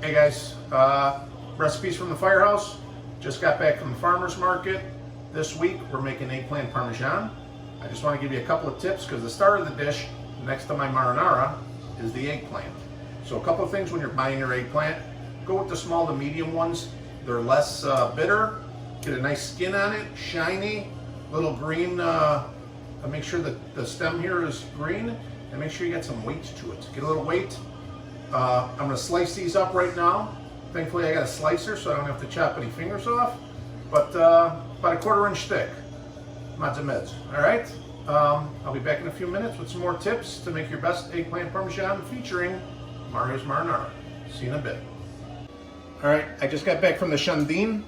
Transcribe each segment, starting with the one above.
Hey guys, recipes from the Firehouse. Just got back from the farmer's market. This week we're making eggplant parmesan. I just want to give you a couple of tips because the star of the dish next to my marinara is the eggplant. So a couple of things when you're buying your eggplant, go with the small to medium ones. They're less bitter, get a nice skin on it, shiny, little green. Make sure that the stem here is green and make sure you get some weight to it. Get a little weight. I'm going to slice these up right now. Thankfully I got a slicer so I don't have to chop any fingers off, but about a 1/4 inch thick. Mods and meds. Alright, I'll be back in a few minutes with some more tips to make your best eggplant parmesan featuring Mario's marinara. See you in a bit. Alright, I just got back from the shandin.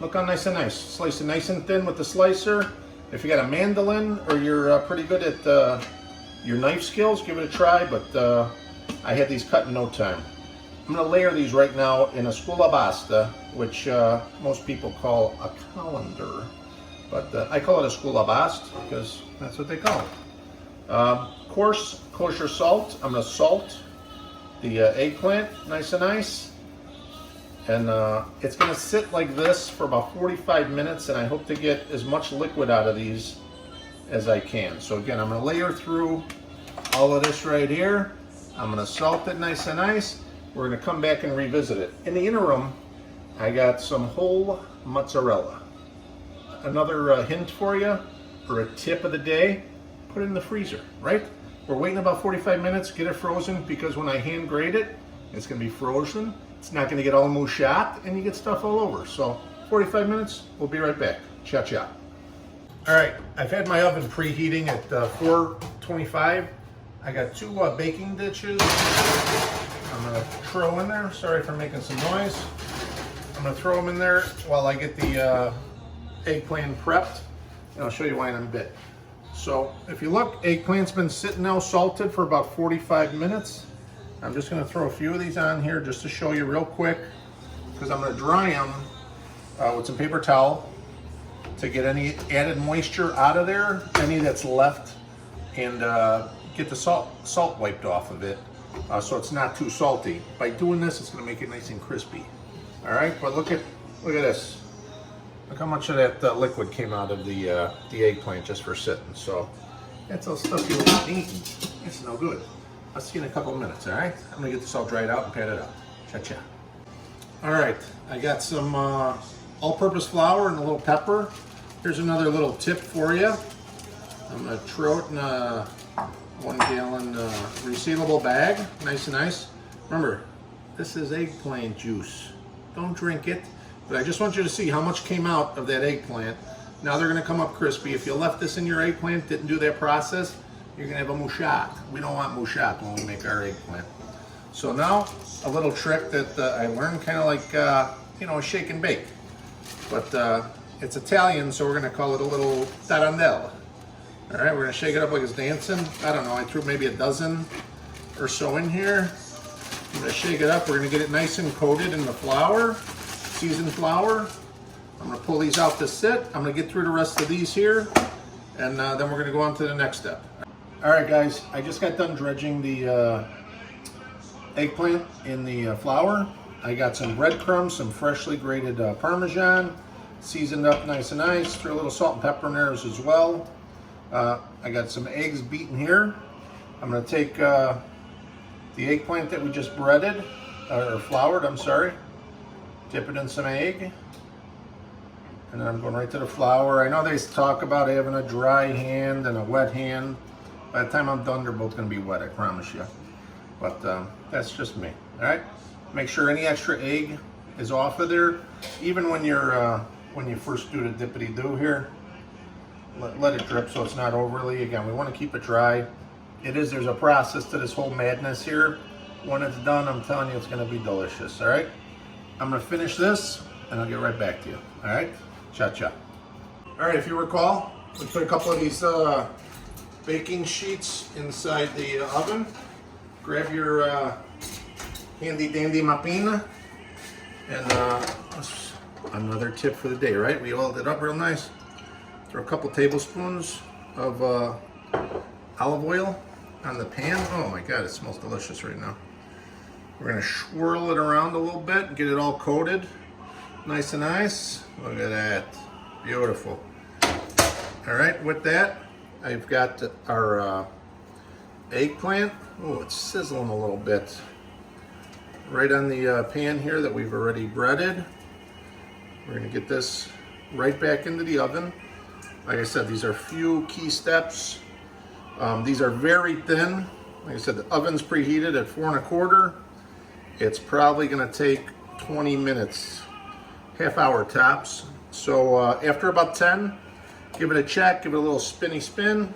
Look how nice and nice. Slice it nice and thin with the slicer. If you got a mandolin or you're pretty good at your knife skills, give it a try, but I had these cut in no time. I'm going to layer these right now in a scuolabasta, which most people call a colander, but I call it a scuolabasta because that's what they call it. Coarse kosher salt. I'm going to salt the eggplant nice and nice, and it's going to sit like this for about 45 minutes, and I hope to get as much liquid out of these as I can. So again, I'm going to layer through all of this right here. I'm going to salt it nice and nice. We're going to come back and revisit it. In the interim, I got some whole mozzarella. Another hint for you, or a tip of the day, put it in the freezer, right? We're waiting about 45 minutes, get it frozen, because when I hand grate it, it's going to be frozen. It's not going to get all mouchat, and you get stuff all over. So 45 minutes, we'll be right back. Cha-cha. All right, I've had my oven preheating at 425. I got 2 baking dishes. I'm going to throw in there. Sorry for making some noise. I'm going to throw them in there while I get the eggplant prepped. And I'll show you why in a bit. So if you look, eggplant's been sitting now salted for about 45 minutes. I'm just going to throw a few of these on here just to show you real quick, because I'm going to dry them with some paper towel to get any added moisture out of there, any that's left, and get the salt wiped off of it so it's not too salty. By doing this, it's going to make it nice and crispy. All right, but look at this. Look how much of that liquid came out of the eggplant just for sitting. So that's all stuff you won't eat. It's no good. I'll see you in a couple of minutes. All right, I'm going to get this all dried out and pat it out. Cha-cha. All right, I got some all-purpose flour and a little pepper. Here's another little tip for you. I'm going to throw it in a 1 gallon resealable bag, nice and nice. Remember, this is eggplant juice. Don't drink it, but I just want you to see how much came out of that eggplant. Now they're going to come up crispy. If you left this in your eggplant, didn't do that process, you're going to have a mouchat. We don't want mouchat when we make our eggplant. So now a little trick that I learned, kind of like a shake and bake, but it's Italian, so we're going to call it a little tarandella. All right, we're gonna shake it up like it's dancing. I don't know, I threw maybe a dozen or so in here. I'm gonna shake it up. We're gonna get it nice and coated in the flour, seasoned flour. I'm gonna pull these out to sit. I'm gonna get through the rest of these here, and then we're gonna go on to the next step. All right, guys, I just got done dredging the eggplant in the flour. I got some breadcrumbs, some freshly grated Parmesan, seasoned up nice and nice. Threw a little salt and pepper in there as well. I got some eggs beaten here. I'm going to take the eggplant that we just breaded, or floured, I'm sorry, dip it in some egg, and then I'm going right to the flour. I know they talk about having a dry hand and a wet hand. By the time I'm done, they're both going to be wet, I promise you. But that's just me. All right, make sure any extra egg is off of there. Even when you first do the dippity-doo here, let it drip so it's not overly. Again, we want to keep it dry. There's a process to this whole madness here. When it's done, I'm telling you, it's going to be delicious. All right, I'm going to finish this and I'll get right back to you. All right, cha-cha. All right, if you recall, we put a couple of these baking sheets inside the oven. Grab your handy dandy mapina, and another tip for the day, right? We oiled it up real nice. Throw a couple tablespoons of olive oil on the pan. Oh my God, it smells delicious right now. We're gonna swirl it around a little bit and get it all coated. Nice and nice. Look at that. Beautiful. All right, with that, I've got our eggplant. Oh, it's sizzling a little bit. Right on the pan here that we've already breaded. We're gonna get this right back into the oven. Like I said, these are a few key steps. These are very thin. Like I said, the oven's preheated at 4 1/4. It's probably gonna take 20 minutes, half hour tops. So after about 10, give it a check, give it a little spinny spin.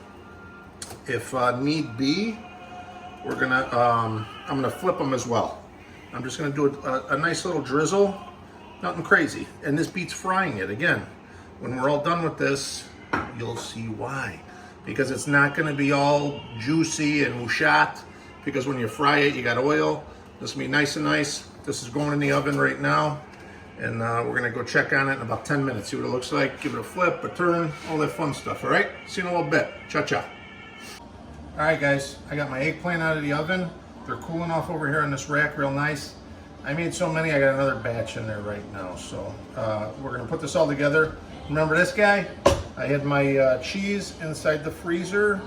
If need be, we're gonna, I'm gonna flip them as well. I'm just gonna do a nice little drizzle, nothing crazy. And this beats frying it. Again, when we're all done with this, you'll see why. Because it's not gonna be all juicy and mushat, because when you fry it, you got oil. This will be nice and nice. This is going in the oven right now. And we're gonna go check on it in about 10 minutes, see what it looks like, give it a flip, a turn, all that fun stuff, all right? See you in a little bit, cha-cha. All right, guys, I got my eggplant out of the oven. They're cooling off over here on this rack real nice. I made so many, I got another batch in there right now. So we're gonna put this all together. Remember this guy? I had my cheese inside the freezer.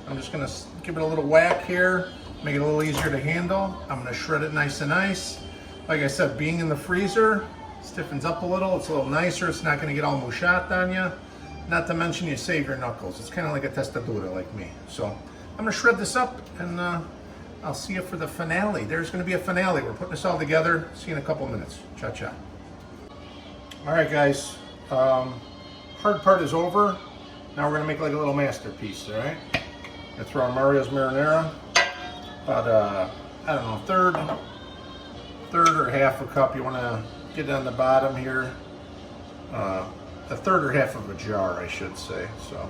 I'm just gonna give it a little whack here, make it a little easier to handle. I'm gonna shred it nice and nice. Like I said, being in the freezer, stiffens up a little, it's a little nicer, it's not gonna get all mushat on you. Not to mention you save your knuckles. It's kind of like a testadura like me. So I'm gonna shred this up and I'll see you for the finale. There's gonna be a finale. We're putting this all together. See you in a couple minutes. Cha-cha. All right, guys. Hard part is over. Now we're gonna make like a little masterpiece, all right? Gonna throw in Mario's Marinara. About, I don't know, third or half a cup. You wanna get it on the bottom here. A third or half of a jar, I should say. So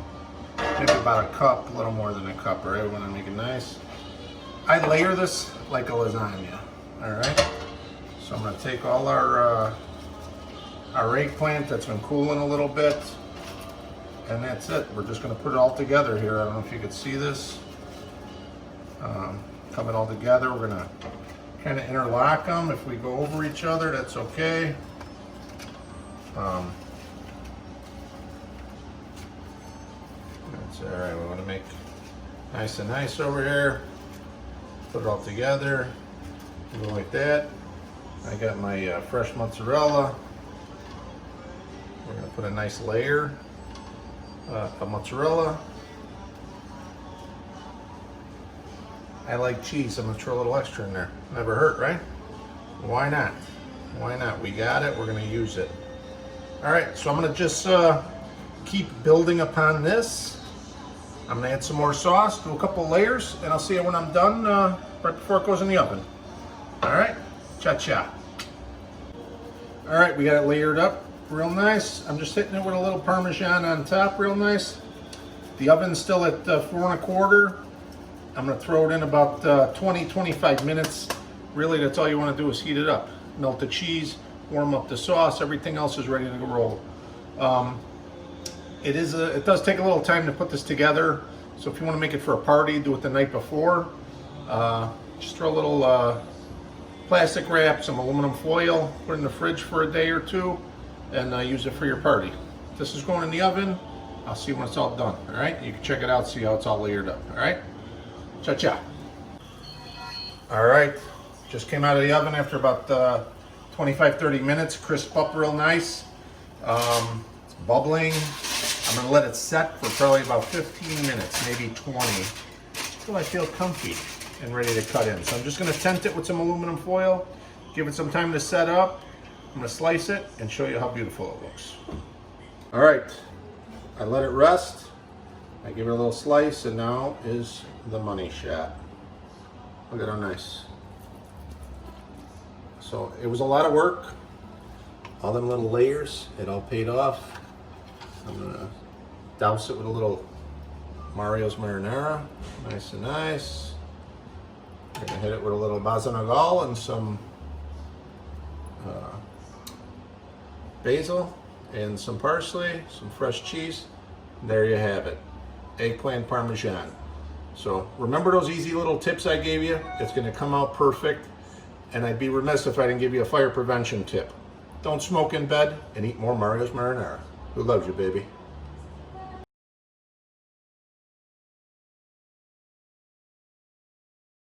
maybe about a cup, a little more than a cup, all right? We wanna make it nice. I layer this like a lasagna, all right? So I'm gonna take all our eggplant that's been cooling a little bit, and that's it. We're just gonna put it all together here. I don't know if you could see this. Come it all together. We're gonna kind of interlock them. If we go over each other, that's okay. That's all right. We wanna make nice and nice over here. Put it all together, do it like that. I got my fresh mozzarella. We're gonna put a nice layer of mozzarella. I like cheese, I'm gonna throw a little extra in there. Never hurt, right? Why not? Why not? We got it, we're gonna use it. All right, so I'm gonna just keep building upon this. I'm gonna add some more sauce, do a couple layers, and I'll see you when I'm done, right before it goes in the oven. All right, cha-cha. All right, we got it layered up real nice. I'm just hitting it with a little Parmesan on top real nice. The oven's still at 4 1/4. I'm gonna throw it in about 20-25 minutes. Really, that's all you wanna do is heat it up. Melt the cheese, warm up the sauce, everything else is ready to roll. It does take a little time to put this together. So if you want to make it for a party, do it the night before. Just throw a little plastic wrap, some aluminum foil, put it in the fridge for a day or two, and use it for your party. This is going in the oven. I'll see when it's all done. All right, you can check it out, see how it's all layered up. All right, cha-cha. All right, just came out of the oven after about 25-30 minutes. Crisp up real nice. It's bubbling. I'm gonna let it set for probably about 15 minutes, maybe 20, until I feel comfy and ready to cut in. So I'm just gonna tent it with some aluminum foil, give it some time to set up. I'm gonna slice it and show you how beautiful it looks. All right, I let it rest. I give it a little slice, and now is the money shot. Look at how nice. So it was a lot of work. All them little layers, it all paid off. I'm gonna douse it with a little Mario's Marinara, nice and nice. I'm gonna hit it with a little Basil and some basil and some parsley, some fresh cheese. There you have it, eggplant parmesan. So remember those easy little tips I gave you? It's gonna come out perfect. And I'd be remiss if I didn't give you a fire prevention tip. Don't smoke in bed and eat more Mario's Marinara. Who loves you, baby?